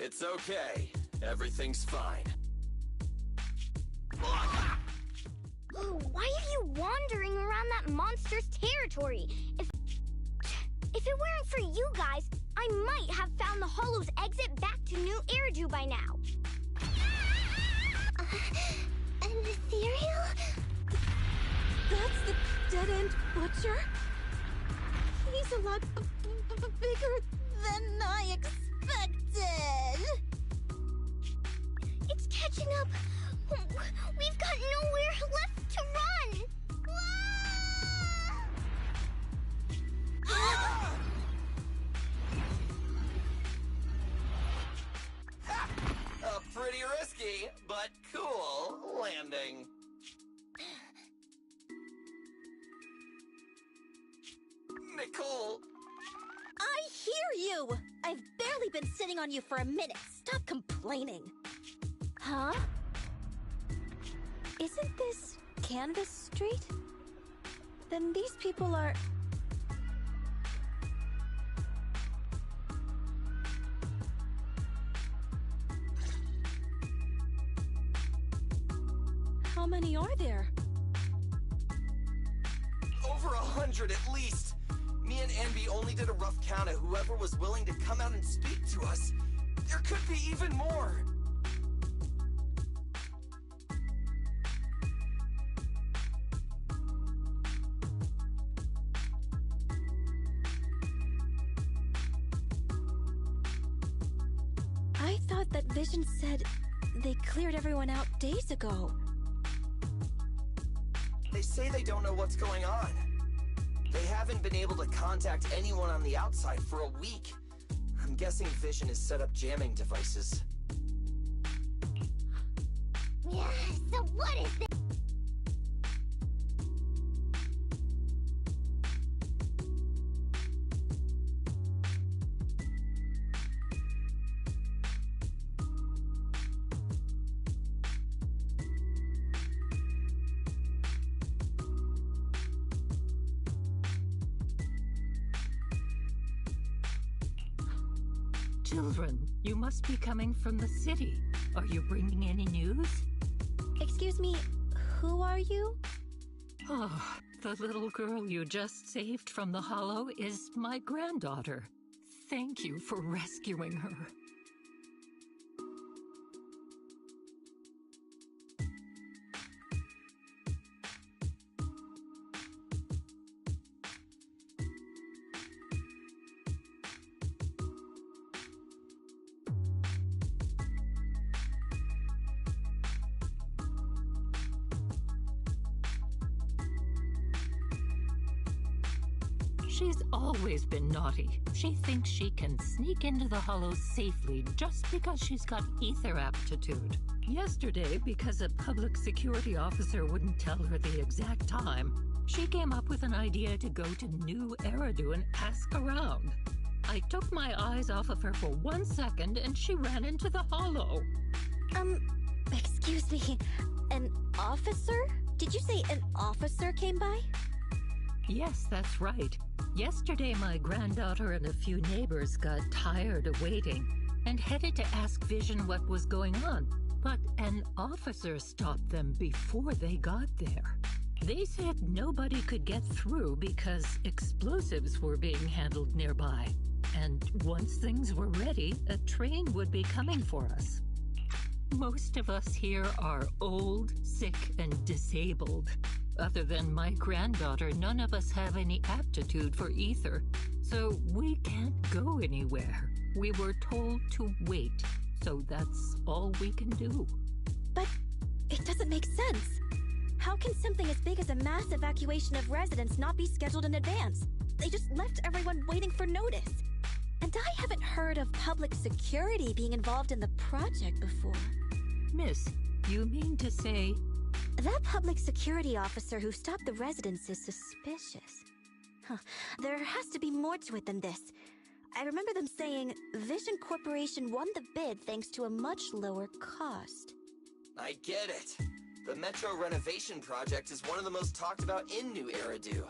It's okay. Everything's fine. Why are you wandering around that monster's territory? If it weren't for you guys, I might have found the Hollow's exit back to New Eridu by now. An ethereal? That's the dead-end butcher? He's a lot bigger than I expected. It's catching up. We've got nowhere left to run. A pretty risky, but cool landing. Nicole! I hear you! I've barely been sitting on you for a minute. Stop complaining. Huh? Isn't this Canvas Street? Then these people are... How many are there? Over 100 at least. Me and Envy only did a rough count of whoever was willing to come out and speak to us. There could be even more. I thought that Vision said they cleared everyone out days ago. They say they don't know what's going on. They haven't been able to contact anyone on the outside for a week. I'm guessing Vision has set up jamming devices. Yeah, so what is this? Children, you must be coming from the city. Are you bringing any news? Excuse me, who are you? Oh, the little girl you just saved from the Hollow is my granddaughter. Thank you for rescuing her. She's always been naughty. She thinks she can sneak into the Hollow safely just because she's got ether aptitude. Yesterday, because a public security officer wouldn't tell her the exact time, she came up with an idea to go to New Eridu and ask around. I took my eyes off of her for 1 second and she ran into the Hollow. Excuse me, an officer? Did you say an officer came by? Yes, that's right. Yesterday, my granddaughter and a few neighbors got tired of waiting and headed to ask Vision what was going on, but an officer stopped them before they got there. They said nobody could get through because explosives were being handled nearby, and once things were ready, a train would be coming for us. Most of us here are old, sick, and disabled. Other than my granddaughter, none of us have any aptitude for ether, so we can't go anywhere. We were told to wait, so that's all we can do. But it doesn't make sense. How can something as big as a mass evacuation of residents not be scheduled in advance? They just left everyone waiting for notice. And I haven't heard of public security being involved in the project before. Miss, you mean to say... That public security officer who stopped the residents is suspicious. There has to be more to it than this. I remember them saying Vision Corporation won the bid thanks to a much lower cost. I get it. The Metro renovation project is one of the most talked about in New Eridu.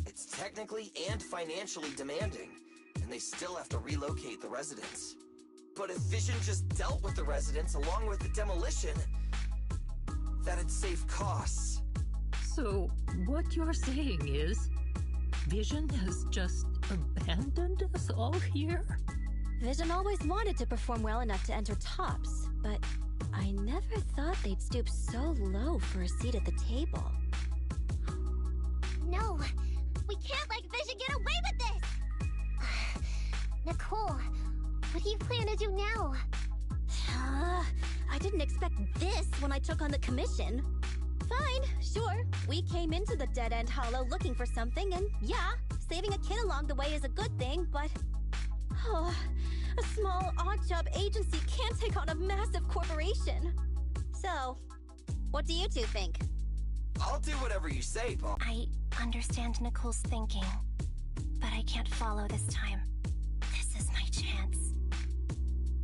It's technically and financially demanding, and they still have to relocate the residents. But if Vision just dealt with the residents along with the demolition, that'd save costs. So, what you're saying is, Vision has just abandoned us all here? Vision always wanted to perform well enough to enter tops, but I never thought they'd stoop so low for a seat at the table. No, we can't let Vision get away with this! Nicole, what do you plan to do now? I didn't expect this when I took on the commission. Fine, sure. We came into the dead-end hollow looking for something, and yeah, saving a kid along the way is a good thing, but... Oh, a small, odd-job agency can't take on a massive corporation. So, what do you two think? I'll do whatever you say, Paul. I understand Nicole's thinking, but I can't follow this time. This is my chance.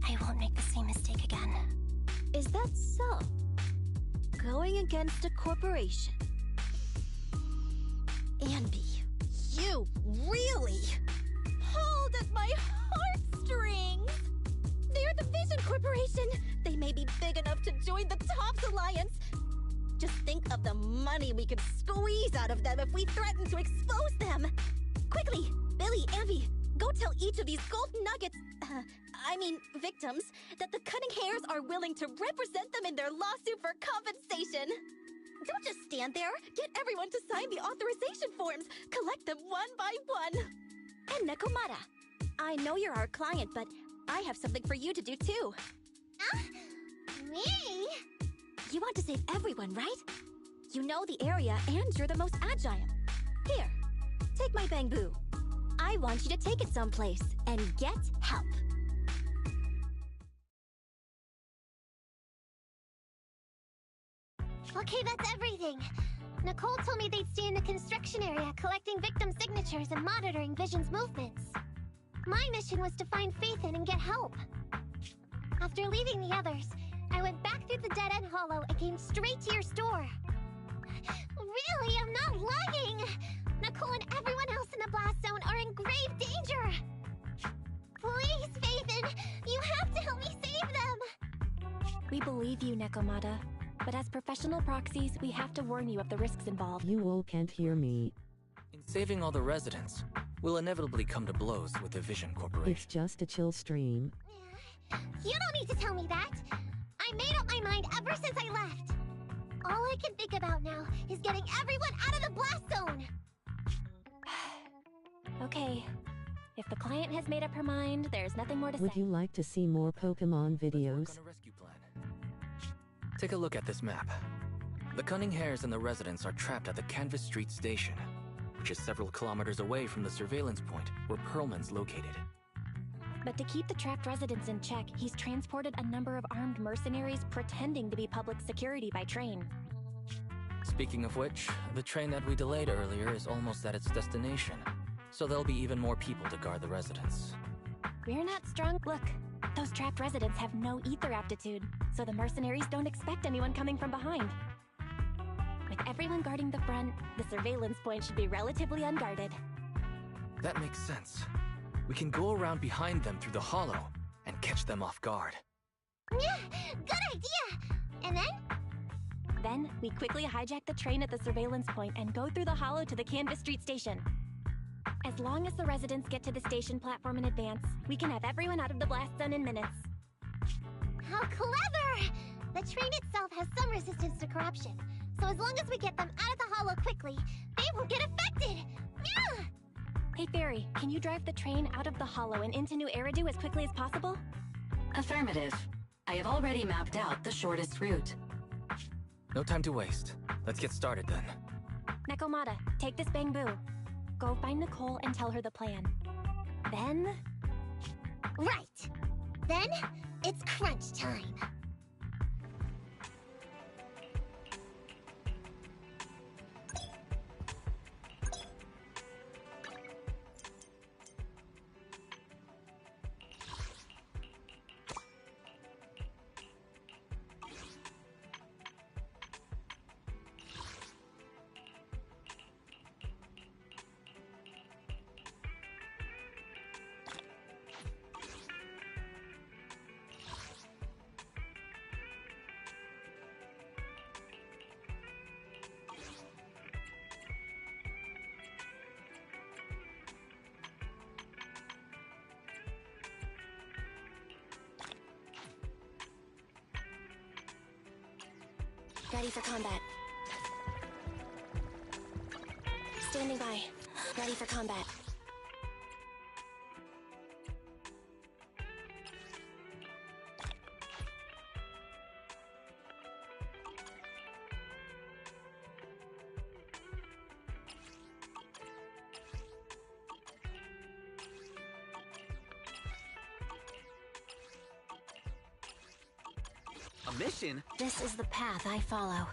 I won't make the same mistake again. Is that so? Going against a corporation. Anby, you really pulled at my heartstrings! They're the Vision Corporation! They may be big enough to join the Tops Alliance! Just think of the money we could squeeze out of them if we threaten to expose them! Quickly, Billy, Anby, go tell each of these gold nuggets, victims, that the Cunning Hairs are willing to represent them in their lawsuit for compensation. Don't just stand there. Get everyone to sign the authorization forms. Collect them one by one. And Nekomata, I know you're our client, but I have something for you to do too. Me? You want to save everyone, right? You know the area and you're the most agile. Here, take my bamboo. I want you to take it someplace and get help. Okay, that's everything. Nicole told me they'd stay in the construction area, collecting victim signatures and monitoring Vision's movements. My mission was to find Faithin and get help. After leaving the others, I went back through the dead-end hollow and came straight to your store. Really, I'm not lying! Nicole and everyone else in the blast zone are in grave danger! Please, Faithin, you have to help me save them! We believe you, Nekomata. But as professional proxies, we have to warn you of the risks involved. You all can't hear me. In saving all the residents, we'll inevitably come to blows with the Vision Corporation. It's just a chill stream. You don't need to tell me that! I made up my mind ever since I left! All I can think about now is getting everyone out of the blast zone! Okay. If the client has made up her mind, there's nothing more to say. Would you like to see more Pokemon videos? Let's work on a rescue plan. Take a look at this map. The Cunning Hairs and the residents are trapped at the Canvas Street station, which is several kilometers away from the surveillance point where Pearlman's located. But to keep the trapped residents in check, he's transported a number of armed mercenaries pretending to be public security by train. Speaking of which, the train that we delayed earlier is almost at its destination, so there'll be even more people to guard the residents. We're not strong. Look, those trapped residents have no ether aptitude, so the mercenaries don't expect anyone coming from behind. With everyone guarding the front, the surveillance point should be relatively unguarded. That makes sense. We can go around behind them through the hollow and catch them off guard. Yeah, good idea! And then? Then, we quickly hijack the train at the surveillance point and go through the hollow to the Canvas Street station. As long as the residents get to the station platform in advance, we can have everyone out of the blast zone in minutes. How clever! The train itself has some resistance to corruption, so as long as we get them out of the hollow quickly, they won't get affected! Yeah! Hey Fairy, can you drive the train out of the hollow and into New Eridu as quickly as possible? Affirmative. I have already mapped out the shortest route. No time to waste. Let's get started then. Nekomata, take this bamboo. Go find Nicole and tell her the plan. Then... Right! Then, it's crunch time! Ready for combat. Standing by. Ready for combat. A mission? This is the path I follow.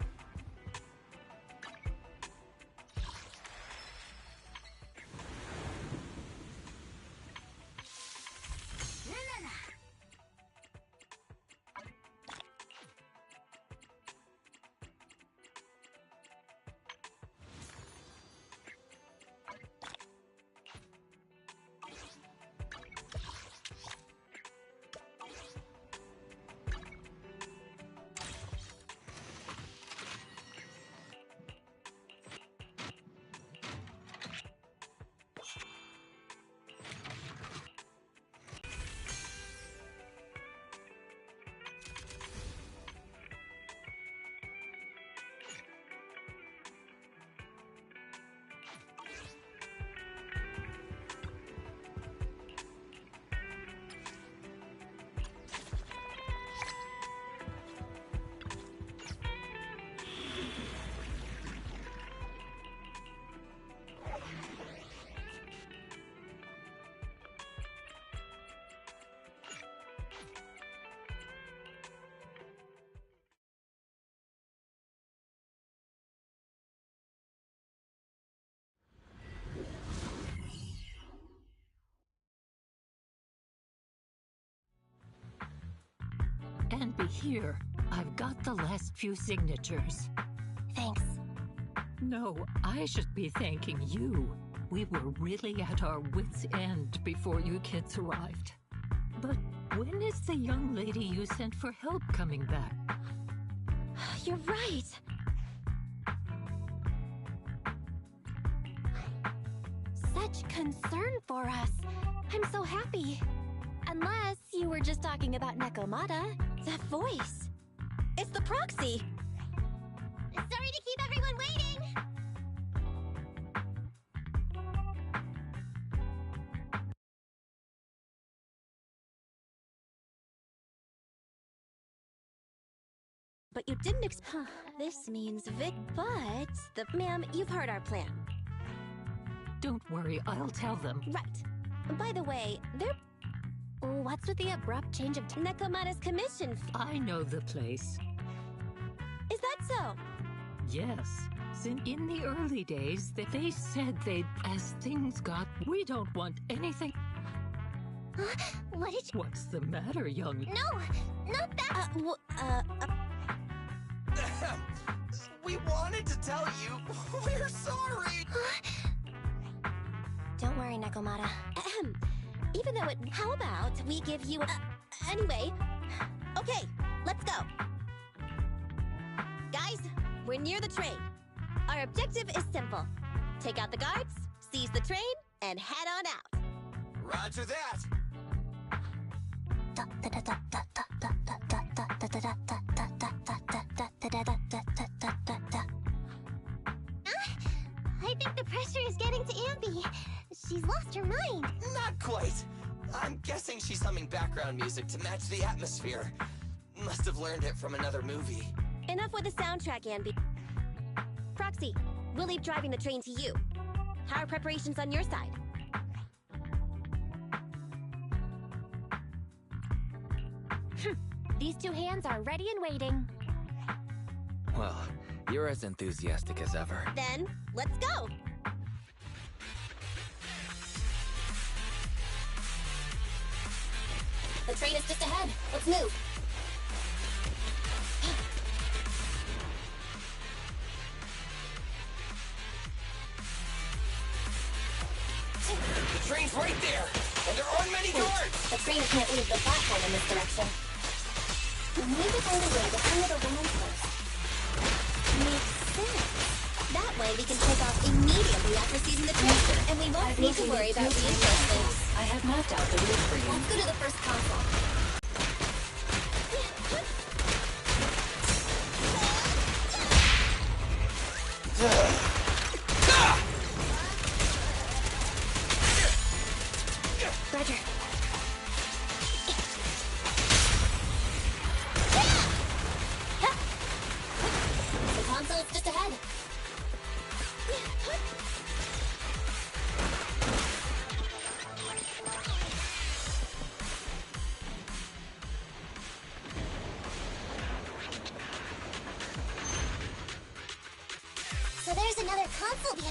And be here. I've got the last few signatures. Thanks. No, I should be thanking you. We were really at our wits' end before you kids arrived. But when is the young lady you sent for help coming back? You're right. Such concern for us. I'm so happy. Unless you were just talking about Nekomata. That voice. It's the proxy. Sorry to keep everyone waiting. But you didn't This means Vic, but ma'am, you've heard our plan. Don't worry, I'll tell them. Right. By the way, what's with the abrupt change of Nekomata's commission? I know the place. Is that so? Yes. In the early days, they said as things got, we don't want anything. What did you... What's the matter, young... No, not that... We wanted to tell you. We're sorry. Don't worry, Nekomata. Even though how about we give you anyway. Okay, let's go. Guys, we're near the train. Our objective is simple. Take out the guards, seize the train, and head on out. Roger that. I think the pressure is getting to Ambi. She's lost her mind. Not quite. I'm guessing she's humming background music to match the atmosphere. Must have learned it from another movie. Enough with the soundtrack, Ambi. Proxy, we'll leave driving the train to you. How are preparations on your side? These two hands are ready and waiting. Well, you're as enthusiastic as ever. Then, let's go! The train is just ahead. Let's move. The train's right there, and there aren't many guards. The train can't leave the platform in this direction. We need to find a way to hang it over my first. Makes sense. That way we can take off immediately after seizing the train, and we won't need to worry about reinforcements. I have mapped out the route for you. Let's go to the first console.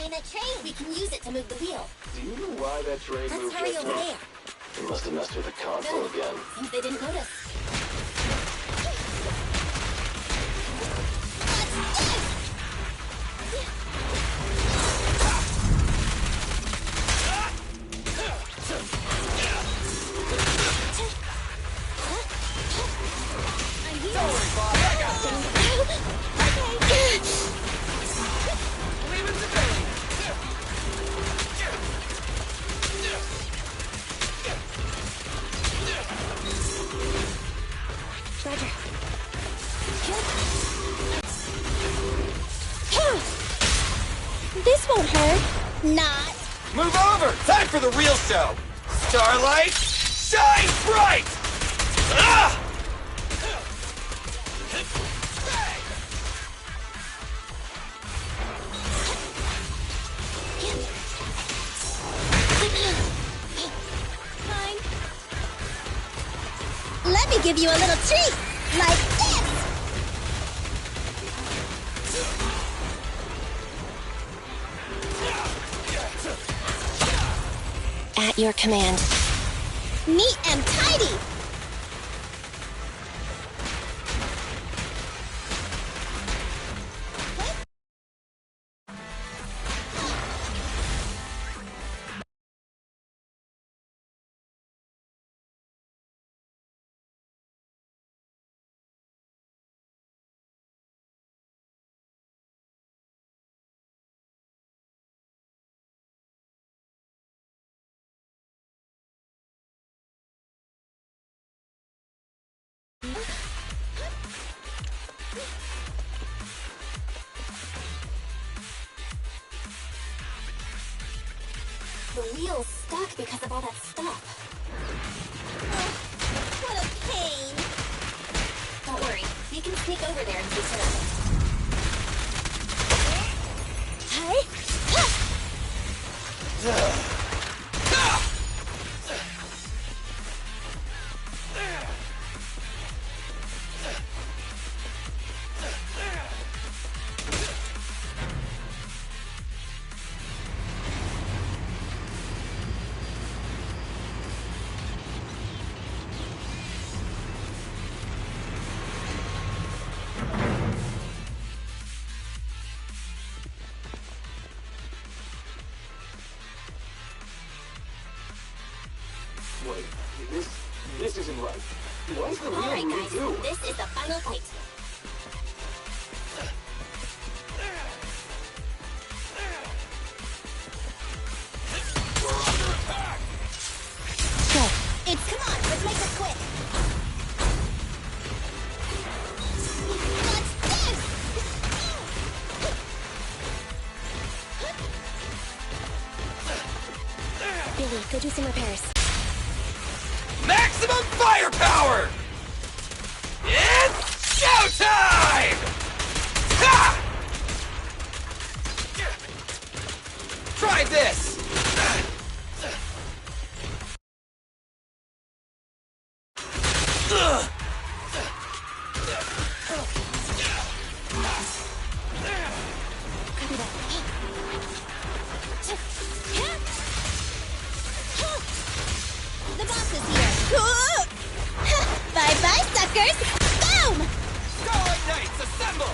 behind that train. We can use it to move the wheel. Do you know why that train Let's moved hurry just over now? there. They must have messed with the console again. Seems they didn't notice. Don't worry, Bob. I got this. Leave it to Billy. Roger. This won't hurt. Not. Move over! Time for the real show! Starlight, shine bright! Ah! Fine. Let me give you a little treat. Like this. At your command. Neat and tidy! The wheel's stuck because of all that stuff. What a pain! Don't worry, we can sneak over there and take care of it. Wait, this isn't right. Why is the wheel Alright moving guys, too? this is the final fight. We're under attack! Come on, let's make this quick. What's this? Billy, go do some repairs. Maximum firepower! It's showtime! Ha! Try this! Copy that. The boss is here. Bye-bye, suckers! Boom! Starlight Knights, assemble!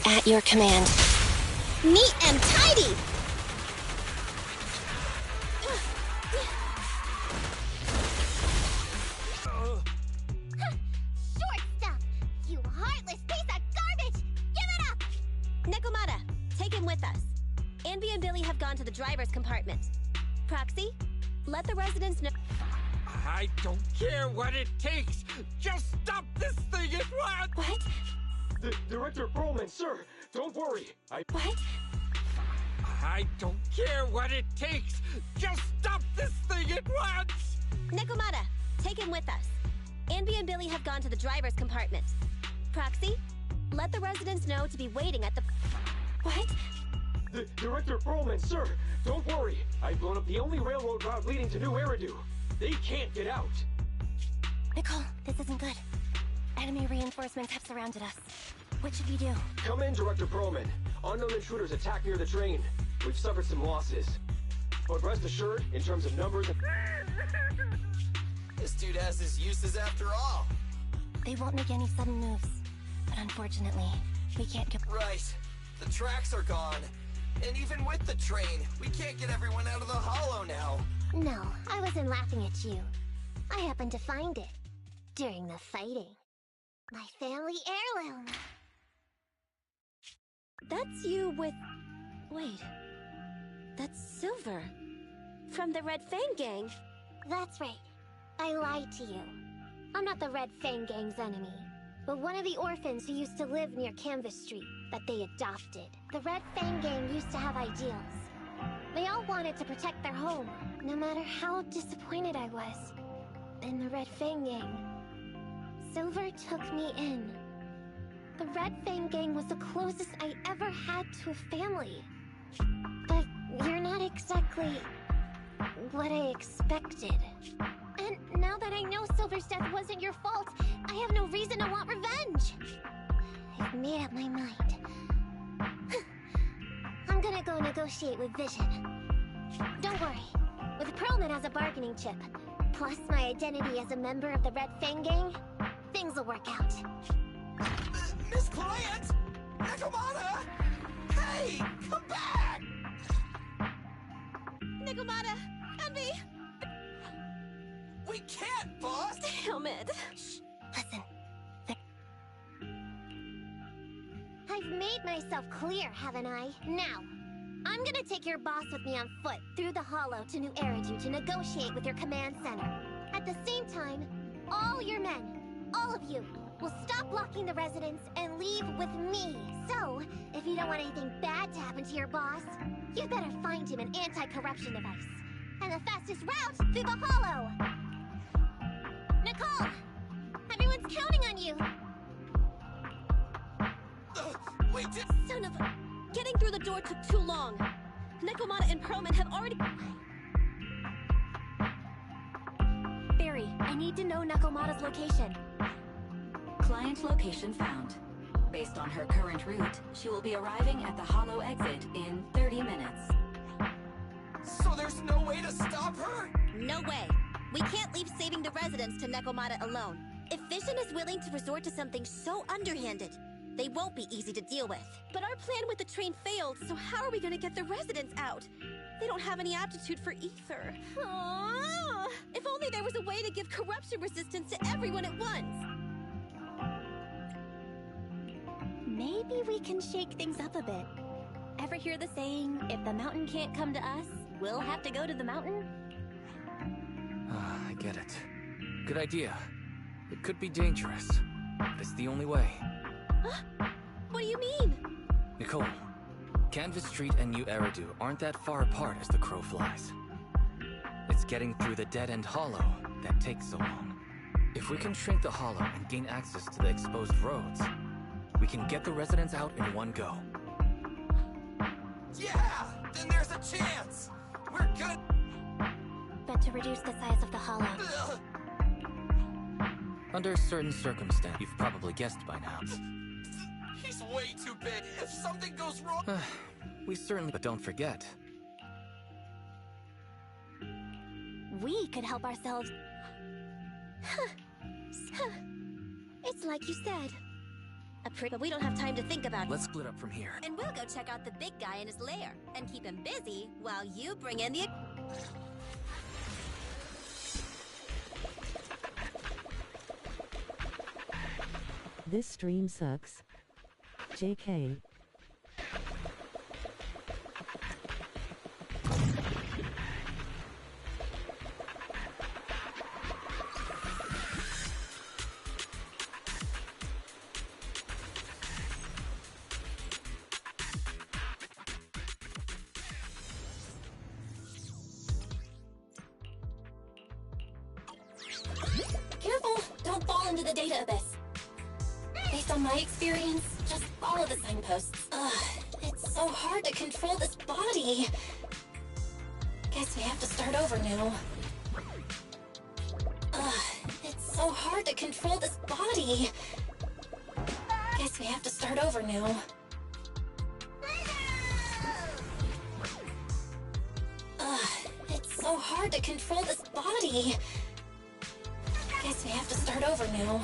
At your command. Neat and tidy! Short stuff! You heartless piece of garbage! Give it up! Nekomata, take him with us. Anby and Billy have gone to the driver's compartment. Proxy, let the residents know. I don't care what it takes. Just stop this thing at once. What? Director Perlman, sir, don't worry. What? I don't care what it takes. Just stop this thing at once. Nekomata, take him with us. Anby and Billy have gone to the driver's compartment. Proxy, let the residents know to be waiting at the... What? Director Perlman, sir, don't worry. I've blown up the only railroad route leading to New Eridu. They can't get out. Nicole, this isn't good. Enemy reinforcements have surrounded us. What should we do? Come in, Director Perlman. Unknown intruders attacked near the train. We've suffered some losses. But rest assured, in terms of numbers... This dude has his uses after all. They won't make any sudden moves. But unfortunately, we can't get... Right. The tracks are gone. And even with the train, we can't get everyone out of the hollow now. No, I wasn't laughing at you. I happened to find it. During the fighting. My family heirloom. That's you with... Wait. That's Silver. From the Red Fang Gang. That's right. I lied to you. I'm not the Red Fang Gang's enemy, but one of the orphans who used to live near Canvas Street that they adopted. The Red Fang Gang used to have ideals. They all wanted to protect their home, no matter how disappointed I was in the Red Fang Gang. Silver took me in. The Red Fang Gang was the closest I ever had to a family. But you're not exactly what I expected. And now that I know Silver's death wasn't your fault, I have no reason to want revenge. I've made up my mind. I'm gonna go negotiate with Vision. Don't worry. With Perlman as a bargaining chip, plus my identity as a member of the Red Fang Gang, things will work out. Miss Client! Nakamata! Hey! Come back! Nakamata! Envy! We can't, boss! Damn it! Shh! Listen. I've made myself clear, haven't I? Now, I'm gonna take your boss with me on foot through the hollow to New Eridu to negotiate with your command center. At the same time, all your men, all of you, will stop blocking the residents and leave with me. So, if you don't want anything bad to happen to your boss, you better find him an anti-corruption device. And the fastest route through the hollow! Nicole! Everyone's counting on you! Wait, did... Son of a... Getting through the door took too long. Nakamata and Perlman have already... Barry, I need to know Nakamata's location. Client location found. Based on her current route, she will be arriving at the hollow exit in 30 minutes. So there's no way to stop her? No way. We can't leave saving the residents to Nakamata alone. If Vision is willing to resort to something so underhanded, they won't be easy to deal with. But our plan with the train failed, so how are we gonna get the residents out? They don't have any aptitude for ether. Aww. If only there was a way to give corruption resistance to everyone at once. Maybe we can shake things up a bit. Ever hear the saying, if the mountain can't come to us, we'll have to go to the mountain? I get it. Good idea. It could be dangerous, but it's the only way. Huh? What do you mean? Nicole, Canvas Street and New Eridu aren't that far apart as the crow flies. It's getting through the dead-end hollow that takes so long. If we can shrink the hollow and gain access to the exposed roads, we can get the residents out in one go. Yeah! Then there's a chance! We're good! But to reduce the size of the hollow... Under certain circumstances, you've probably guessed by now. He's way too big. If something goes wrong... We certainly... But don't forget. We could help ourselves. It's like you said. But we don't have time to think about it. Let's split up from here. And we'll go check out the big guy in his lair and keep him busy while you bring in the... This stream sucks. JK. Careful! Don't fall into the data abyss. Based on my experience, just follow the signposts. It's so hard to control this body. Guess we have to start over now. It's so hard to control this body. Guess we have to start over now. It's so hard to control this body. Guess we have to start over now.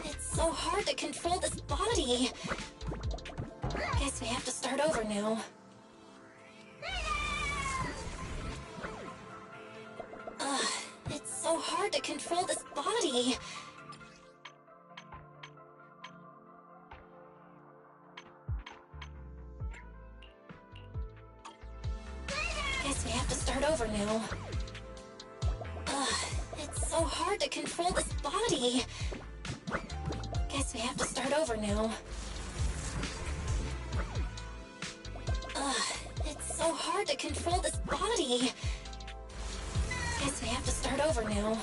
It's so hard to control this body. Guess we have to start over now. It's so hard to control this body. Guess we have to start over now. It's so hard to control this body. Guess we have to start over now. It's so hard to control this body. Guess we have to start over now.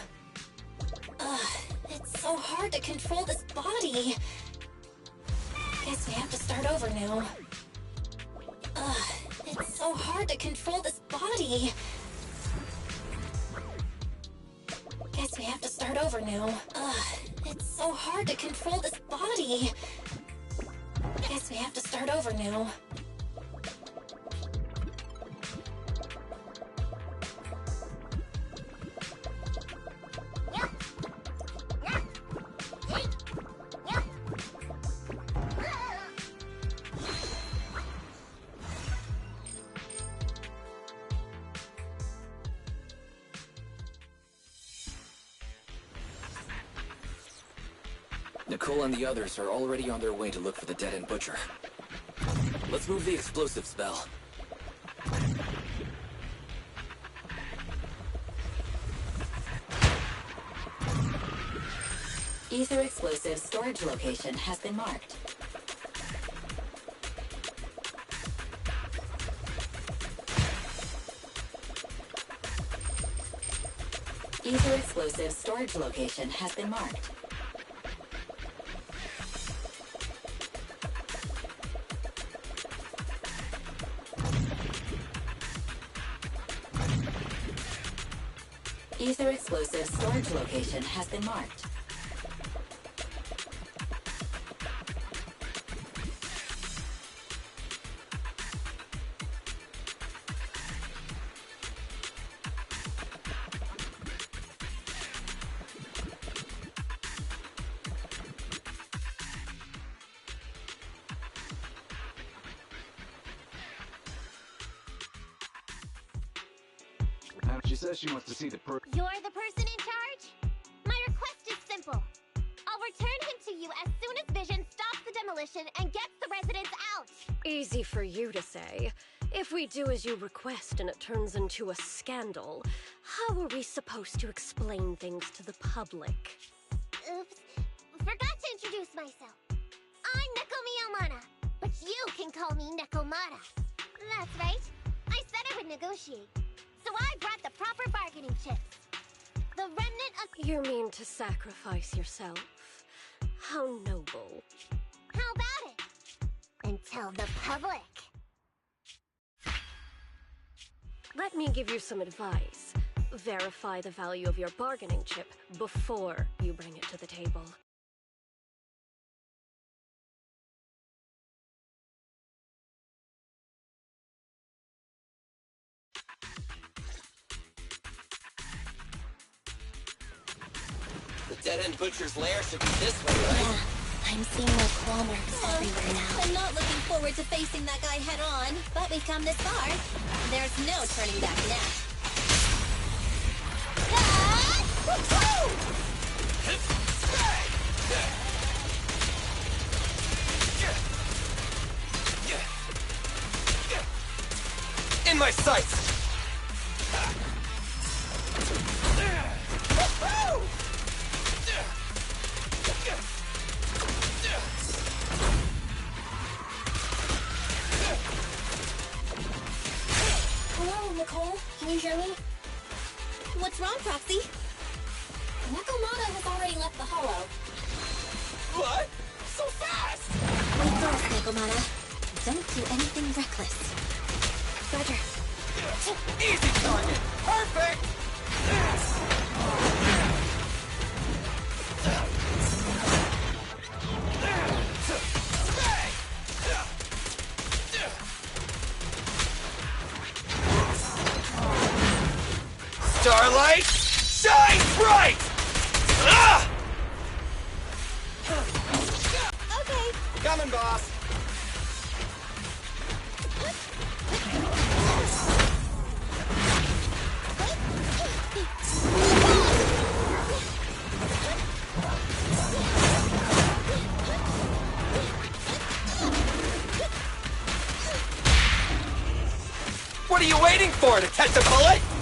It's so hard to control this body. Guess we have to start over now. It's so hard to control this body. Guess we have to start over now. It's so hard to control this body. Guess we have to start over now. Nicole and the others are already on their way to look for the dead-end butcher. Let's move the explosive spell. Ether explosive storage location has been marked. Ether explosive storage location has been marked. Ether explosive storage location has been marked. She says she wants to see the You're the person in charge? My request is simple. I'll return him to you as soon as Vision stops the demolition and gets the residents out. Easy for you to say. If we do as you request and it turns into a scandal, how are we supposed to explain things to the public? Oops. Forgot to introduce myself. I'm Neko Miyamada, but you can call me Nekomata. That's right. I said I would negotiate. So I brought the proper bargaining chips. The remnant of... You mean to sacrifice yourself? How noble. How about it? And tell the public. Let me give you some advice. Verify the value of your bargaining chip before you bring it to the table. The dead-end butcher's lair should be this way, right? Yeah, I'm seeing those claw marks everywhere now. I'm not looking forward to facing that guy head-on, but we've come this far. There's no turning back now. In my sights! Hello, Nicole. Can you hear me? What's wrong, Proxy? Nekomata has already left the hollow. What? So fast! Wait first, Nekomata. Don't do anything reckless. Roger. Easy target! Perfect! Shine bright! Ah! Okay. Coming, boss. What are you waiting for, to catch a bullet?